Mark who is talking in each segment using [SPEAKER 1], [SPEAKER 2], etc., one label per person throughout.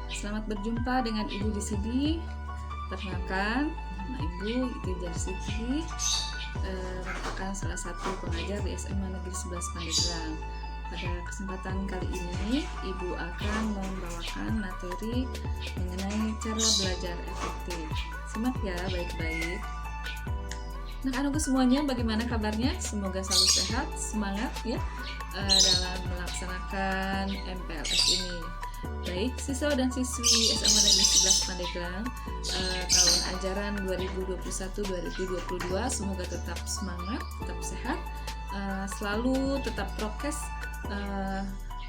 [SPEAKER 1] Selamat berjumpa dengan Ibu di sini. Perkenalkan, nama Ibu Itijar Siti, merupakan salah satu pengajar di SMA Negeri 11 Pandeglang. Pada kesempatan kali ini, Ibu akan membawakan materi mengenai cara belajar efektif. Simak ya baik-baik. Anak-anakku semuanya, bagaimana kabarnya? Semoga selalu sehat, semangat ya dalam melaksanakan MPLS ini. Baik, siswa dan siswi SMA Negeri 11 Pandeglang, tahun ajaran 2021-2022 semoga tetap semangat, tetap sehat, selalu tetap prokes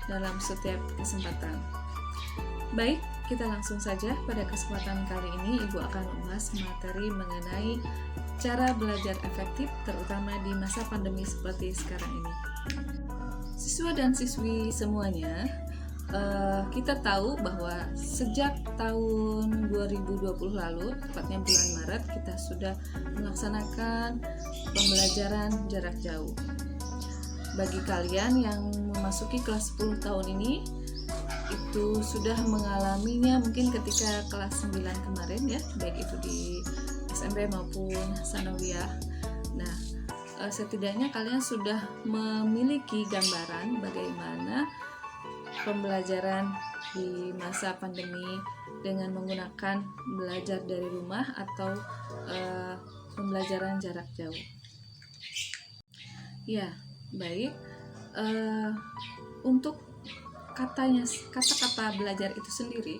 [SPEAKER 1] dalam setiap kesempatan. Baik, kita langsung saja. Pada kesempatan kali ini Ibu akan membahas materi mengenai cara belajar efektif, terutama di masa pandemi seperti sekarang ini. Siswa dan siswi semuanya, kita tahu bahwa sejak tahun 2020 lalu, tepatnya bulan Maret, kita sudah melaksanakan pembelajaran jarak jauh. Bagi kalian yang memasuki kelas 10 tahun ini, itu sudah mengalaminya mungkin ketika kelas 9 kemarin ya, baik itu di SMP maupun Sanawiyah. Nah, setidaknya kalian sudah memiliki gambaran bagaimana pembelajaran di masa pandemi dengan menggunakan belajar dari rumah atau pembelajaran jarak jauh. Ya, baik. Untuk kata-kata belajar itu sendiri,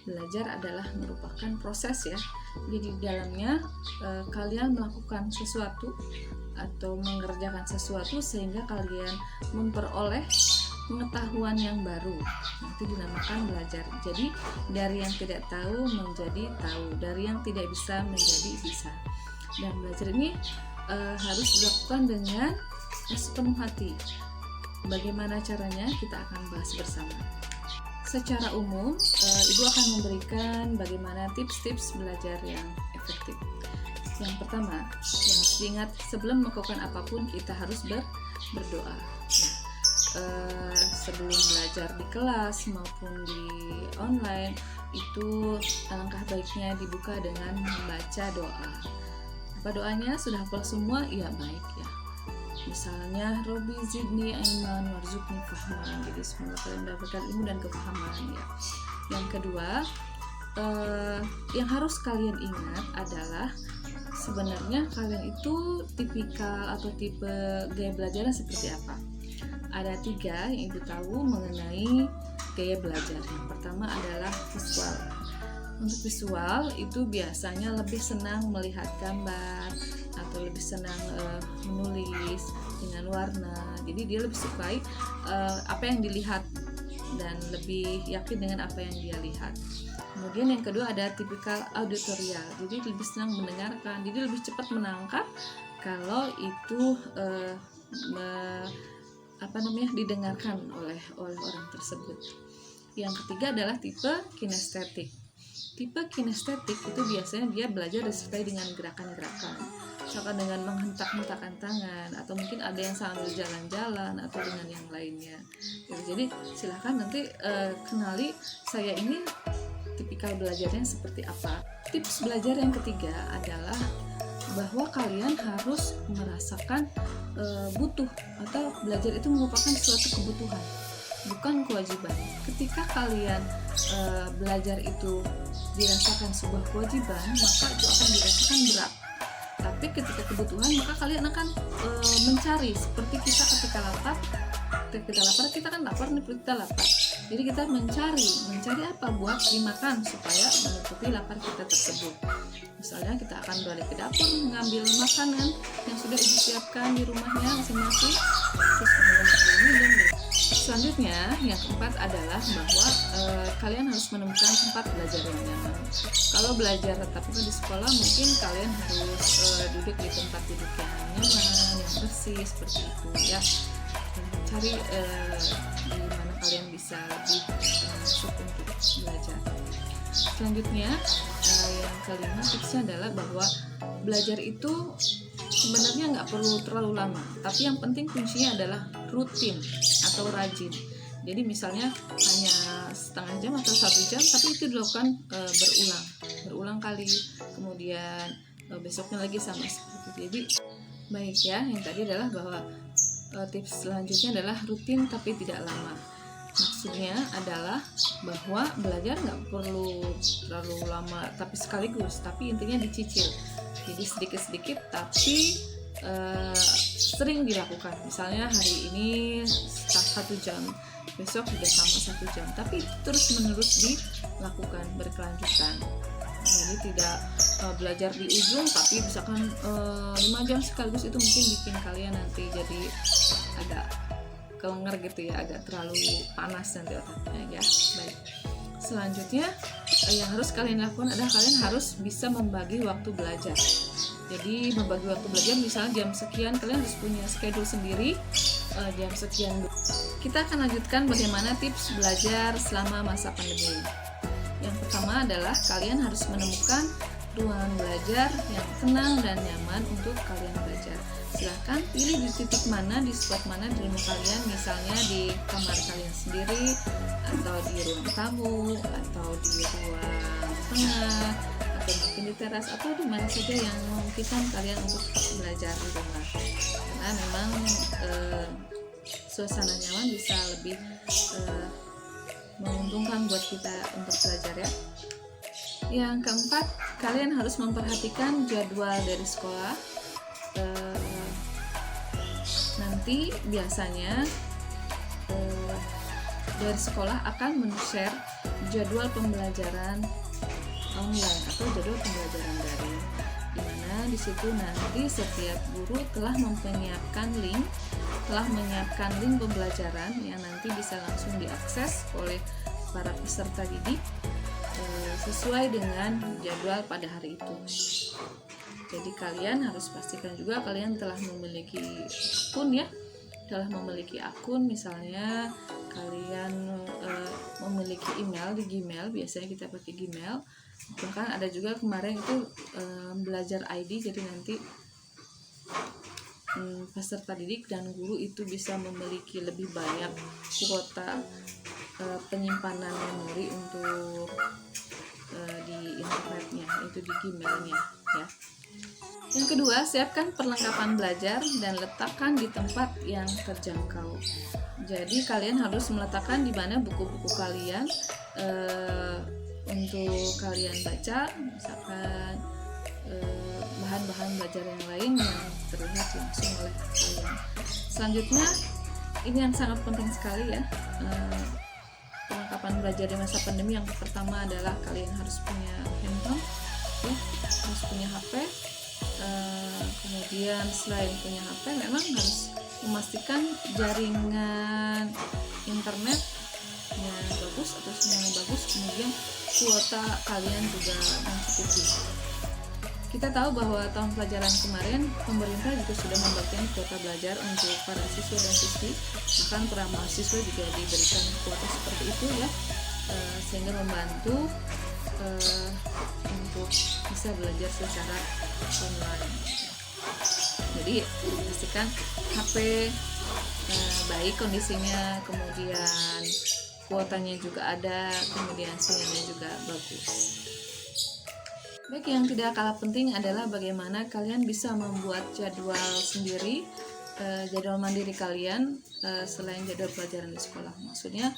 [SPEAKER 1] belajar adalah merupakan proses ya. Jadi di dalamnya kalian melakukan sesuatu atau mengerjakan sesuatu sehingga kalian memperoleh pengetahuan yang baru. Nanti dinamakan belajar. Jadi dari yang tidak tahu menjadi tahu, dari yang tidak bisa menjadi bisa. Dan belajar ini harus dilakukan dengan sepenuh hati. Bagaimana caranya? Kita akan bahas bersama. Secara umum, Ibu akan memberikan bagaimana tips-tips belajar yang efektif. Yang pertama, yang harus diingat sebelum melakukan apapun kita harus berdoa. Sebelum belajar di kelas maupun di online, itu alangkah baiknya dibuka dengan membaca doa. Apa doanya? Sudah hafal semua? Ya baik ya. Misalnya Robbi zidni ilman warzuqni fahman. Jadi semoga kalian mendapatkan ilmu dan kefahaman ya. Yang kedua, yang harus kalian ingat adalah sebenarnya kalian itu tipikal atau tipe gaya belajarnya seperti apa. Ada 3 yang Ibu tahu mengenai gaya belajar. Yang pertama adalah visual. Untuk visual itu biasanya lebih senang melihat gambar atau lebih senang menulis dengan warna. Jadi dia lebih sukai apa yang dilihat dan lebih yakin dengan apa yang dia lihat. Kemudian yang kedua ada tipikal auditorial. Jadi lebih senang mendengarkan. Jadi lebih cepat menangkap kalau itu didengarkan oleh orang tersebut. Yang ketiga adalah tipe kinestetik. Tipe kinestetik itu biasanya dia belajar disertai dengan gerakan-gerakan, misalkan dengan menghentak-hentakkan tangan, atau mungkin ada yang sambil jalan-jalan atau dengan yang lainnya. Jadi silahkan nanti kenali saya ini tipikal belajarnya seperti apa. Tips belajar yang ketiga adalah bahwa kalian harus merasakan butuh atau belajar itu merupakan suatu kebutuhan, bukan kewajiban. Ketika kalian belajar itu dirasakan sebuah kewajiban, maka itu akan dirasakan berat. Tapi ketika kebutuhan, maka kalian akan mencari. Seperti kita ketika lapar, kita kan lapar nih, kita lapar. Jadi kita mencari apa buat dimakan supaya menutupi lapar kita tersebut. Misalnya kita akan balik ke dapur mengambil makanan yang sudah Ibu siapkan di rumahnya masing-masing, terus kemudian ambil minum. Selanjutnya yang keempat adalah bahwa kalian harus menemukan tempat belajar yang nyaman. Kalau belajar tatap muka di sekolah, mungkin kalian harus duduk di tempat duduk yang nyaman, yang bersih seperti itu ya. Cari di mana kalian bisa lebih masuk untuk belajar. Selanjutnya yang kelima tipsnya adalah bahwa belajar itu sebenarnya nggak perlu terlalu lama, tapi yang penting kuncinya adalah rutin atau rajin. Jadi misalnya hanya setengah jam atau 1 jam, tapi itu dilakukan berulang kali, kemudian besoknya lagi sama seperti itu. Jadi baik ya, yang tadi adalah bahwa tips selanjutnya adalah rutin tapi tidak lama. Maksudnya adalah bahwa belajar nggak perlu terlalu lama tapi sekaligus, tapi intinya dicicil. Jadi sedikit-sedikit tapi sering dilakukan. Misalnya hari ini 1 jam, besok juga sama 1 jam, tapi terus menerus dilakukan berkelanjutan. Jadi tidak belajar di ujung tapi misalkan 5 jam sekaligus, itu mungkin bikin kalian nanti jadi agak kelenger gitu ya, agak terlalu panas nanti otaknya ya. Baik, selanjutnya yang harus kalian lakukan adalah kalian harus bisa membagi waktu belajar. Jadi membagi waktu belajar, misalnya jam sekian kalian harus punya schedule sendiri, jam sekian. Kita akan lanjutkan bagaimana tips belajar selama masa pandemi. Yang pertama adalah kalian harus menemukan ruangan belajar yang tenang dan nyaman untuk kalian belajar. Silahkan pilih di titik mana, di spot mana di rumah kalian, misalnya di kamar kalian sendiri, atau di ruang tamu, atau di ruang tengah, atau mungkin di teras, atau di mana saja yang memungkinkan kalian untuk belajar di rumah. Karena memang suasana nyaman bisa lebih menguntungkan buat kita untuk belajar ya. Yang keempat, kalian harus memperhatikan jadwal dari sekolah. Nanti biasanya dari sekolah akan men-share jadwal pembelajaran online atau jadwal pembelajaran daring, di mana di situ nanti setiap guru telah menyiapkan link pembelajaran yang nanti bisa langsung diakses oleh para peserta didik sesuai dengan jadwal pada hari itu. Jadi kalian harus pastikan juga kalian telah memiliki akun, misalnya kalian memiliki email di Gmail, biasanya kita pakai Gmail. Bahkan ada juga kemarin itu belajar ID, jadi nanti peserta didik dan guru itu bisa memiliki lebih banyak kuota penyimpanan memori untuk di internetnya, itu di Gmailnya ya. Yang kedua, siapkan perlengkapan belajar dan letakkan di tempat yang terjangkau. Jadi kalian harus meletakkan di mana buku-buku kalian untuk kalian baca, misalkan bahan-bahan belajar yang lain yang terlihat langsung oleh kalian. Selanjutnya, ini yang sangat penting sekali ya, perlengkapan belajar di masa pandemi. Yang pertama adalah kalian harus punya handphone ya, harus punya HP. Kemudian selain punya HP, memang harus memastikan jaringan internet yang bagus atau sinyal yang bagus, kemudian kuota kalian juga mencukupi. Kita tahu bahwa tahun pelajaran kemarin pemerintah juga sudah membagikan kuota belajar untuk para siswa dan siswi, bahkan para mahasiswa juga diberikan kuota seperti itu ya, sehingga membantu untuk bisa belajar secara online. Jadi pastikan HP baik kondisinya, kemudian kuotanya juga ada, kemudian sinyalnya juga bagus. Baik, yang tidak kalah penting adalah bagaimana kalian bisa membuat jadwal sendiri, jadwal mandiri kalian selain jadwal pelajaran di sekolah. Maksudnya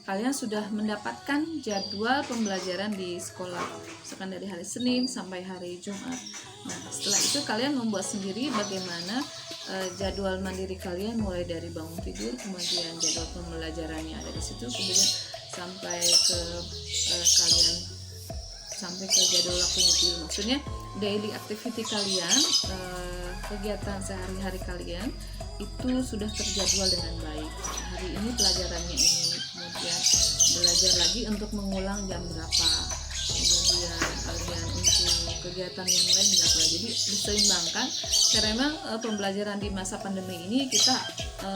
[SPEAKER 1] kalian sudah mendapatkan jadwal pembelajaran di sekolah, misalkan dari hari Senin sampai hari Jumat. Nah, setelah itu kalian membuat sendiri bagaimana jadwal mandiri kalian, mulai dari bangun tidur, kemudian jadwal pembelajarannya ada di situ, kemudian sampai ke kalian sampai ke jadwal waktunya tidur. Maksudnya daily activity kalian, kegiatan sehari-hari kalian itu sudah terjadwal dengan baik. Hari ini pelajarannya ini, kemudian belajar lagi untuk mengulang jam berapa, kemudian kalian untuk kegiatan yang lain berapa. Jadi diseimbangkan, karena memang pembelajaran di masa pandemi ini kita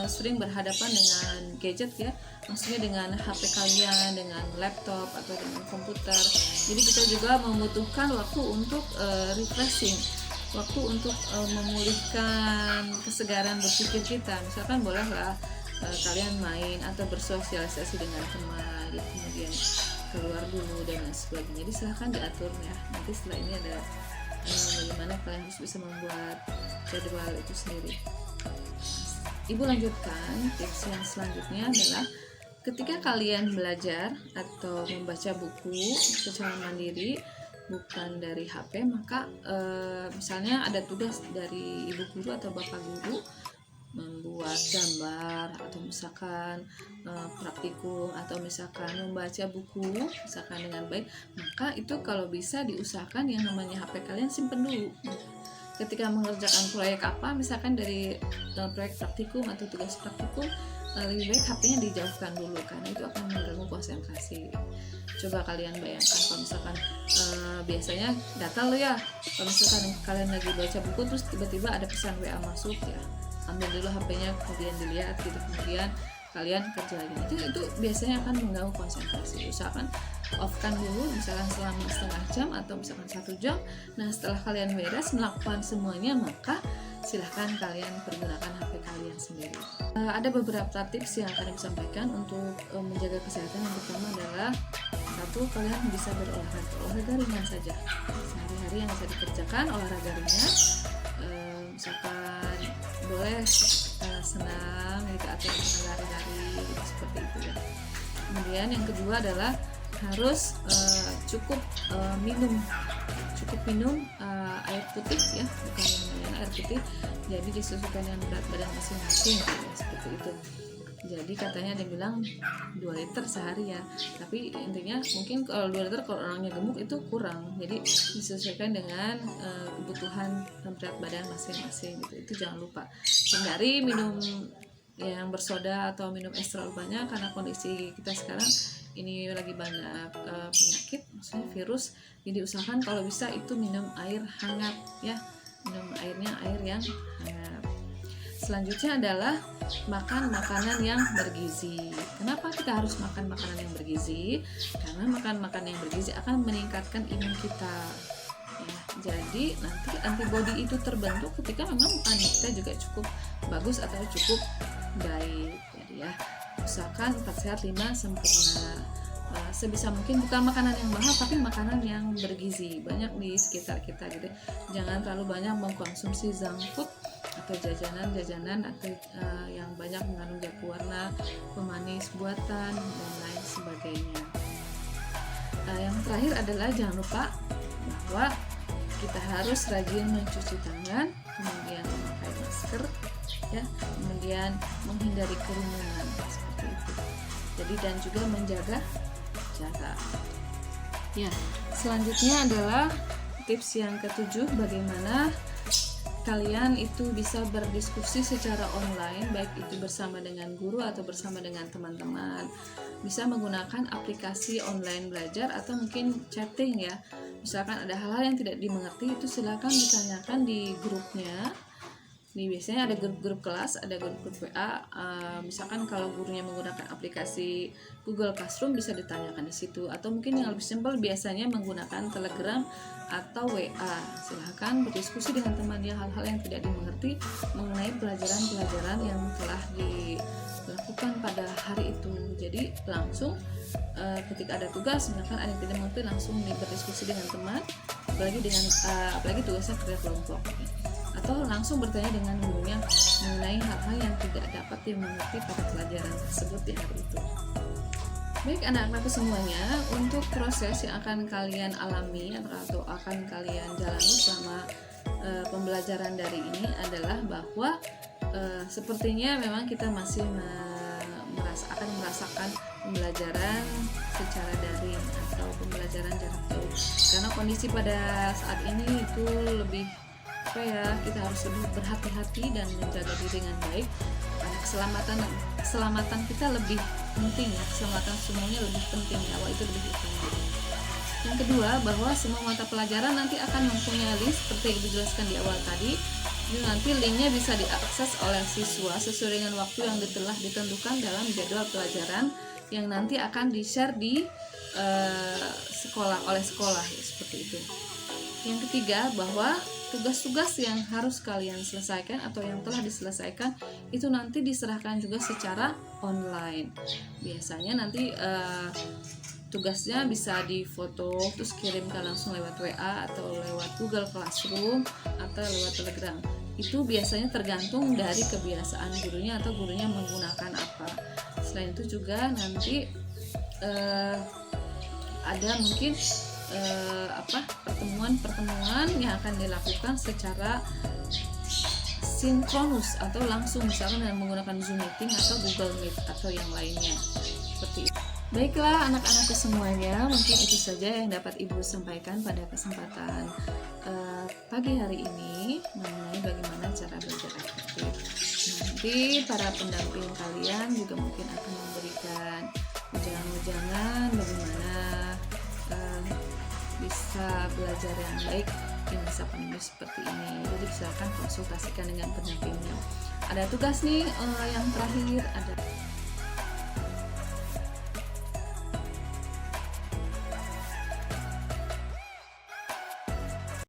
[SPEAKER 1] sering berhadapan dengan gadget ya, maksudnya dengan HP kalian, dengan laptop atau dengan komputer. Jadi kita juga membutuhkan waktu untuk refreshing, waktu untuk memulihkan kesegaran berpikir kita. Misalkan bolehlah kalian main atau bersosialisasi dengan teman, gitu. Kemudian keluar dulu dan lain sebagainya. Jadi silahkan diatur ya. Nanti setelah ini ada bagaimana kalian harus bisa membuat jadwal itu sendiri. Ibu lanjutkan, tips yang selanjutnya adalah ketika kalian belajar atau membaca buku secara mandiri bukan dari HP, maka misalnya ada tugas dari ibu guru atau bapak guru membuat gambar atau misalkan praktikum atau misalkan membaca buku misalkan dengan baik, maka itu kalau bisa diusahakan yang namanya HP kalian simpen dulu. Ketika mengerjakan proyek apa, misalkan dari proyek praktikum atau tugas praktikum, lebih baik HP-nya dijauhkan dulu karena itu akan mengganggu konsentrasi. Coba kalian bayangkan kalau misalkan biasanya data lo ya, kalau misalkan kalian lagi baca buku terus tiba-tiba ada pesan WA masuk ya, ambil dulu HP-nya kemudian dilihat gitu, kemudian kalian kerja lagi. Itu biasanya akan mengganggu konsentrasi. Usahakan off-kan dulu misalkan selama setengah jam atau misalkan 1 jam. Nah setelah kalian beres melakukan semuanya, maka silahkan kalian pergunakan HP kalian sendiri. Ada beberapa tips yang akan disampaikan untuk menjaga kesehatan. Yang pertama adalah satu, kalian bisa berolahraga ringan saja sehari-hari yang bisa dikerjakan olahraga ringan, misalkan boleh senam gitu atau lari-lari gitu, seperti itu ya. Kemudian yang kedua adalah harus cukup minum air putih ya, bukan yang air putih, jadi disesuaikan dengan berat badan masing-masing ya, seperti itu. Jadi katanya dia bilang 2 liter sehari ya, tapi intinya mungkin kalau 2 liter kalau orangnya gemuk itu kurang, jadi disesuaikan dengan kebutuhan berat badan masing-masing gitu. Itu jangan lupa. Hindari minum yang bersoda atau minum es terlalu banyak karena kondisi kita sekarang ini lagi banyak penyakit, maksudnya virus. Jadi usahakan kalau bisa itu minum air hangat ya, minum airnya air yang hangat. Selanjutnya adalah makan makanan yang bergizi. Kenapa kita harus makan makanan yang bergizi? Karena makan makanan yang bergizi akan meningkatkan imun kita ya. Jadi nanti antibodi itu terbentuk ketika memang makanan kita juga cukup bagus atau cukup baik. Jadi ya usahakan 4 sehat 5 sempurna. Sebisa mungkin bukan makanan yang mahal tapi makanan yang bergizi, banyak di sekitar kita gitu. Jangan terlalu banyak mengkonsumsi junk food atau jajanan atau yang banyak mengandung zat warna, pemanis buatan dan lain sebagainya. Yang terakhir adalah jangan lupa bahwa kita harus rajin mencuci tangan, kemudian memakai masker ya, kemudian menghindari kerumunan seperti itu. Jadi dan juga menjaga jarak. Ya, selanjutnya adalah tips yang ke-7, bagaimana kalian itu bisa berdiskusi secara online, baik itu bersama dengan guru atau bersama dengan teman-teman. Bisa menggunakan aplikasi online belajar atau mungkin chatting ya. Misalkan ada hal-hal yang tidak dimengerti, itu silakan ditanyakan di grupnya. Biasanya ada grup-grup kelas, ada grup-grup WA. Misalkan kalau gurunya menggunakan aplikasi Google Classroom bisa ditanyakan di situ. Atau mungkin yang lebih simpel biasanya menggunakan Telegram atau WA. Silahkan berdiskusi dengan temannya hal-hal yang tidak dimengerti mengenai pelajaran-pelajaran yang telah dilakukan pada hari itu. Jadi langsung ketika ada tugas, misalkan ada yang tidak mengerti, langsung berdiskusi dengan teman, apalagi tugasnya kerja kelompok. Atau langsung bertanya dengan gurunya mengenai hal-hal yang tidak dapat dimengerti pada pelajaran tersebut di hari itu. Baik anak-anakku semuanya, untuk proses yang akan kalian alami atau akan kalian jalani selama pembelajaran dari ini adalah bahwa sepertinya memang kita masih akan merasakan pembelajaran secara daring atau pembelajaran jarak jauh, karena kondisi pada saat ini itu lebih kita harus lebih berhati-hati dan menjaga diri dengan baik karena keselamatan kita lebih penting ya, keselamatan semuanya lebih penting, nyawa itu lebih utama. Yang kedua, bahwa semua mata pelajaran nanti akan mempunyai link seperti yang dijelaskan di awal tadi. Jadi nanti linknya bisa diakses oleh siswa sesuai dengan waktu yang telah ditentukan dalam jadwal pelajaran yang nanti akan di-share di oleh sekolah ya, seperti itu. Yang ketiga, bahwa tugas-tugas yang harus kalian selesaikan atau yang telah diselesaikan itu nanti diserahkan juga secara online. Biasanya nanti tugasnya bisa difoto terus kirimkan langsung lewat WA atau lewat Google Classroom atau lewat Telegram. Itu biasanya tergantung dari kebiasaan gurunya atau gurunya menggunakan apa. Selain itu juga nanti ada mungkin pertemuan-pertemuan yang akan dilakukan secara sinkronus atau langsung, misalkan dengan menggunakan Zoom meeting atau Google Meet atau yang lainnya seperti itu. Baiklah anak-anakku semuanya, mungkin itu saja yang dapat Ibu sampaikan pada kesempatan pagi hari ini mengenai bagaimana cara belajar efektif. Nanti para pendamping kalian juga mungkin akan memberikan ujangan-ujangan bagaimana bisa belajar yang baik di masa pandemi seperti ini. Jadi silakan konsultasikan dengan pendampingnya. Ada tugas nih yang terakhir, ada